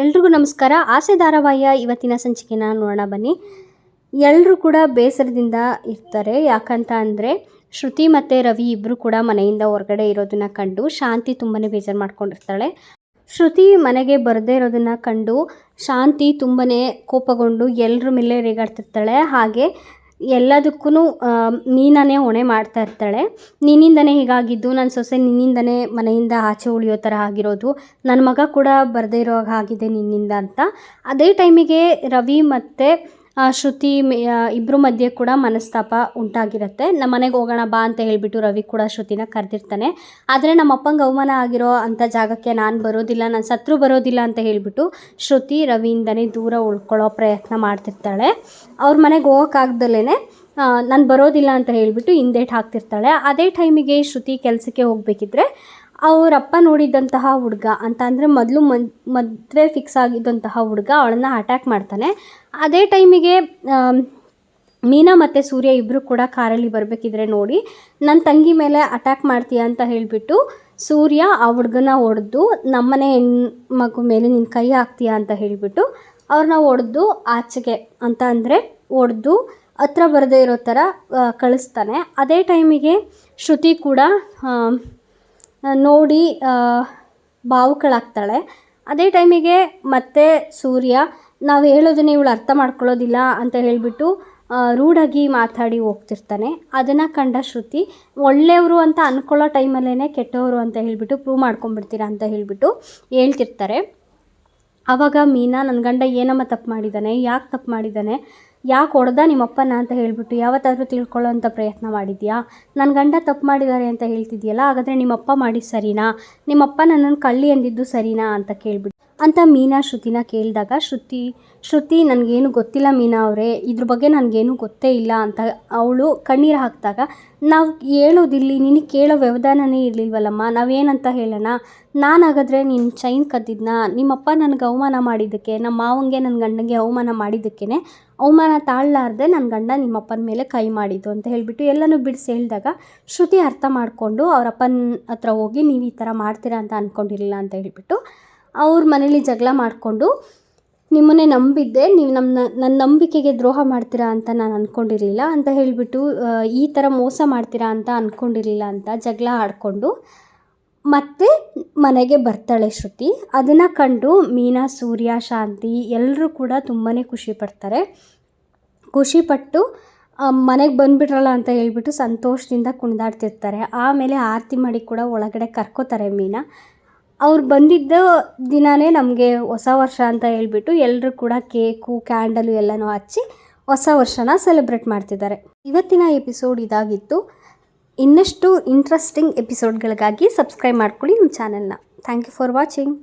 ಎಲ್ರಿಗೂ ನಮಸ್ಕಾರ. ಆಸೆ ಧಾರಾವಾಹಿಯ ಇವತ್ತಿನ ಸಂಚಿಕೆನ ನೋಡೋಣ ಬನ್ನಿ. ಎಲ್ಲರೂ ಕೂಡ ಬೇಸರದಿಂದ ಇರ್ತಾರೆ. ಯಾಕಂತ ಅಂದರೆ ಶ್ರುತಿ ಮತ್ತು ರವಿ ಇಬ್ಬರು ಕೂಡ ಮನೆಯಿಂದ ಹೊರಗಡೆ ಇರೋದನ್ನ ಕಂಡು ಶಾಂತಿ ತುಂಬಾ ಬೇಜಾರು ಮಾಡ್ಕೊಂಡಿರ್ತಾಳೆ. ಶ್ರುತಿ ಮನೆಗೆ ಬರದೇ ಇರೋದನ್ನು ಕಂಡು ಶಾಂತಿ ತುಂಬಾ ಕೋಪಗೊಂಡು ಎಲ್ಲರ ಮೇಲೆ ರೇಗಾಡ್ತಿರ್ತಾಳೆ. ಹಾಗೆ ಎಲ್ಲದಕ್ಕೂ ಮೀನಾನೇ ಹೊಣೆ ಮಾಡ್ತಾ ಇರ್ತಾಳೆ. ನಿನ್ನಿಂದನೇ ಹೀಗಾಗಿದ್ದು, ನನ್ನ ಸೊಸೆ ನಿನ್ನಿಂದನೇ ಮನೆಯಿಂದ ಆಚೆ ಉಳಿಯೋ ಥರ ಆಗಿರೋದು, ನನ್ನ ಮಗ ಕೂಡ ಬರದೇ ಇರೋ ಆಗಿದೆ ನಿನ್ನಿಂದ ಅಂತ. ಅದೇ ಟೈಮಿಗೆ ರವಿ ಮತ್ತು ಶ್ರುತಿ ಇಬ್ಬರ ಮಧ್ಯೆ ಕೂಡ ಮನಸ್ತಾಪ ಉಂಟಾಗಿರುತ್ತೆ. ನಮ್ಮ ಮನೆಗೆ ಹೋಗೋಣ ಬಾ ಅಂತ ಹೇಳಿಬಿಟ್ಟು ರವಿ ಕೂಡ ಶ್ರುತಿನ ಕರೆದಿರ್ತಾನೆ. ಆದರೆ ನಮ್ಮ ಅಪ್ಪಂಗೆ ಅವಮಾನ ಆಗಿರೋ ಅಂಥ ಜಾಗಕ್ಕೆ ನಾನು ಬರೋದಿಲ್ಲ, ನಾನು ಸತ್ರು ಬರೋದಿಲ್ಲ ಅಂತ ಹೇಳಿಬಿಟ್ಟು ಶ್ರುತಿ ರವಿಯಿಂದನೇ ದೂರ ಉಳ್ಕೊಳ್ಳೋ ಪ್ರಯತ್ನ ಮಾಡ್ತಿರ್ತಾಳೆ. ಅವ್ರ ಮನೆಗೆ ಹೋಗೋಕ್ಕಾಗ್ದಲೇ ನಾನು ಬರೋದಿಲ್ಲ ಅಂತ ಹೇಳಿಬಿಟ್ಟು ಹಿಂದೇಟು ಹಾಕ್ತಿರ್ತಾಳೆ. ಅದೇ ಟೈಮಿಗೆ ಶ್ರುತಿ ಕೆಲಸಕ್ಕೆ ಹೋಗಬೇಕಿದ್ರೆ ಅವರಪ್ಪ ನೋಡಿದ್ದಂತಹ ಹುಡುಗ ಅಂತ ಅಂದರೆ ಮೊದಲು ಮದುವೆ ಫಿಕ್ಸ್ ಆಗಿದ್ದಂತಹ ಹುಡುಗ ಅವಳನ್ನು ಅಟ್ಯಾಕ್ ಮಾಡ್ತಾನೆ. ಅದೇ ಟೈಮಿಗೆ ಮೀನಾ ಮತ್ತು ಸೂರ್ಯ ಇಬ್ಬರು ಕೂಡ ಕಾರಲ್ಲಿ ಬರಬೇಕಿದ್ರೆ ನೋಡಿ ನನ್ನ ತಂಗಿ ಮೇಲೆ ಅಟ್ಯಾಕ್ ಮಾಡ್ತೀಯ ಅಂತ ಹೇಳಿಬಿಟ್ಟು ಸೂರ್ಯ ಆ ಹುಡುಗನ ಹೊಡೆದು ನಮ್ಮನೆ ಹೆಣ್ಮಗು ಮೇಲೆ ನಿನ್ನ ಕೈ ಹಾಕ್ತೀಯ ಅಂತ ಹೇಳಿಬಿಟ್ಟು ಅವ್ರನ್ನ ಹೊಡೆದು ಆಚೆಗೆ ಅಂತ ಅಂದರೆ ಹೊಡೆದು ಹತ್ರ ಬರದೇ ಇರೋ ಥರ ಕಳಿಸ್ತಾನೆ. ಅದೇ ಟೈಮಿಗೆ ಶ್ರುತಿ ಕೂಡ ನೋಡಿ ಭಾವುಕಳಾಗ್ತಾಳೆ. ಅದೇ ಟೈಮಿಗೆ ಮತ್ತೆ ಸೂರ್ಯ ನಾವು ಹೇಳೋದನ್ನೇ ಇವಳು ಅರ್ಥ ಮಾಡ್ಕೊಳ್ಳೋದಿಲ್ಲ ಅಂತ ಹೇಳಿಬಿಟ್ಟು ರೂಢಾಗಿ ಮಾತಾಡಿ ಹೋಗ್ತಿರ್ತಾನೆ. ಅದನ್ನು ಕಂಡ ಶ್ರುತಿ ಒಳ್ಳೆಯವರು ಅಂತ ಅಂದ್ಕೊಳ್ಳೋ ಟೈಮಲ್ಲೇ ಕೆಟ್ಟವರು ಅಂತ ಹೇಳಿಬಿಟ್ಟು ಪ್ರೂವ್ ಮಾಡ್ಕೊಂಬಿಡ್ತೀರಾ ಅಂತ ಹೇಳಿಬಿಟ್ಟು ಹೇಳ್ತಿರ್ತಾರೆ. ಆವಾಗ ಮೀನಾ ನನ್ನ ಗಂಡ ಏನಮ್ಮ ತಪ್ಪು ಮಾಡಿದ್ದಾನೆ, ಯಾಕೆ ತಪ್ಪು ಮಾಡಿದ್ದಾನೆ, ಯಾಕೆ ಹೊಡೆದ ನಿಮ್ಮಪ್ಪನ ಅಂತ ಹೇಳಿಬಿಟ್ಟು ಯಾವತ್ತಾದರೂ ತಿಳ್ಕೊಳ್ಳೋ ಅಂಥ ಪ್ರಯತ್ನ ಮಾಡಿದ್ಯಾ, ನನ್ನ ಗಂಡ ತಪ್ಪು ಮಾಡಿದ್ದಾರೆ ಅಂತ ಹೇಳ್ತಿದ್ಯಲ್ಲ, ಹಾಗಾದರೆ ನಿಮ್ಮಪ್ಪ ಮಾಡಿ ಸರಿನಾ, ನಿಮ್ಮಪ್ಪ ನನ್ನನ್ನು ಕಳ್ಳಿ ಅಂದಿದ್ದು ಸರಿನಾ ಅಂತ ಕೇಳಿಬಿಟ್ಟು ಅಂತ ಮೀನಾ ಶ್ರುತಿನ ಕೇಳಿದಾಗ ಶ್ರುತಿ ನನಗೇನು ಗೊತ್ತಿಲ್ಲ ಮೀನಾ ಅವರೇ, ಇದ್ರ ಬಗ್ಗೆ ನನಗೇನು ಗೊತ್ತೇ ಇಲ್ಲ ಅಂತ ಅವಳು ಕಣ್ಣೀರು ಹಾಕಿದಾಗ ನಾವು ಹೇಳೋದಿಲ್ಲಿ ನಿನಗೆ ಕೇಳೋ ವ್ಯವಧಾನನೇ ಇರಲಿಲ್ವಲ್ಲಮ್ಮ, ನಾವೇನಂತ ಹೇಳೋಣ, ನಾನಾಗಾದರೆ ನಿನ್ನ ಚೈನ್ ಕದ್ದಿದ್ನ, ನಿಮ್ಮಪ್ಪ ನನಗೆ ಅವಮಾನ ಮಾಡಿದ್ದಕ್ಕೆ, ನಮ್ಮ ಮಾವಂಗೆ ನನ್ನ ಗಂಡನಿಗೆ ಅವಮಾನ ಮಾಡಿದ್ದಕ್ಕೇ ಅವಮಾನ ತಾಳಲಾರ್ದೆ ನನ್ನ ಗಂಡ ನಿಮ್ಮಪ್ಪನ ಮೇಲೆ ಕೈ ಮಾಡಿದ್ದು ಅಂತ ಹೇಳಿಬಿಟ್ಟು ಎಲ್ಲನೂ ಬಿಡಿಸಿ ಹೇಳಿದಾಗ ಶ್ರುತಿ ಅರ್ಥ ಮಾಡಿಕೊಂಡು ಅವರಪ್ಪನ ಹತ್ರ ಹೋಗಿ ನೀವು ಈ ಥರ ಮಾಡ್ತೀರಾ ಅಂತ ಅಂದ್ಕೊಂಡಿರಲಿಲ್ಲ ಅಂತ ಹೇಳಿಬಿಟ್ಟು ಅವ್ರ ಮನೇಲಿ ಜಗಳ ಮಾಡಿಕೊಂಡು ನಿಮ್ಮನ್ನೇ ನಂಬಿದ್ದೆ, ನೀವು ನನ್ನ ನಂಬಿಕೆಗೆ ದ್ರೋಹ ಮಾಡ್ತೀರಾ ಅಂತ ನಾನು ಅಂದ್ಕೊಂಡಿರಲಿಲ್ಲ ಅಂತ ಹೇಳಿಬಿಟ್ಟು ಈ ಥರ ಮೋಸ ಮಾಡ್ತೀರಾ ಅಂತ ಅಂದ್ಕೊಂಡಿರಲಿಲ್ಲ ಅಂತ ಜಗಳ ಆಡಿಕೊಂಡು ಮತ್ತೆ ಮನೆಗೆ ಬರ್ತಾಳೆ ಶ್ರುತಿ. ಅದನ್ನು ಕಂಡು ಮೀನಾ, ಸೂರ್ಯ, ಶಾಂತಿ ಎಲ್ಲರೂ ಕೂಡ ತುಂಬಾ ಖುಷಿಪಟ್ಟು ಮನೆಗೆ ಬಂದುಬಿಟ್ರಲ್ಲ ಅಂತ ಹೇಳ್ಬಿಟ್ಟು ಸಂತೋಷದಿಂದ ಕುಣಿದಾಡ್ತಿರ್ತಾರೆ. ಆಮೇಲೆ ಆರತಿ ಮಾಡಿ ಕೂಡ ಒಳಗಡೆ ಕರ್ಕೋತಾರೆ ಮೀನಾ. ಅವ್ರು ಬಂದಿದ್ದ ದಿನವೇ ನಮಗೆ ಹೊಸ ವರ್ಷ ಅಂತ ಹೇಳ್ಬಿಟ್ಟು ಎಲ್ಲರೂ ಕೂಡ ಕೇಕು, ಕ್ಯಾಂಡಲು ಎಲ್ಲನೂ ಹಚ್ಚಿ ಹೊಸ ವರ್ಷನ ಸೆಲೆಬ್ರೇಟ್ ಮಾಡ್ತಿದ್ದಾರೆ. ಇವತ್ತಿನ ಎಪಿಸೋಡ್ ಇದಾಗಿತ್ತು. ಇನ್ನಷ್ಟು ಇಂಟ್ರೆಸ್ಟಿಂಗ್ ಎಪಿಸೋಡ್ಗಳಿಗಾಗಿ ಸಬ್ಸ್ಕ್ರೈಬ್ ಮಾಡ್ಕೊಳ್ಳಿ ನಮ್ಮ ಚಾನಲ್ನ. Thank you for watching.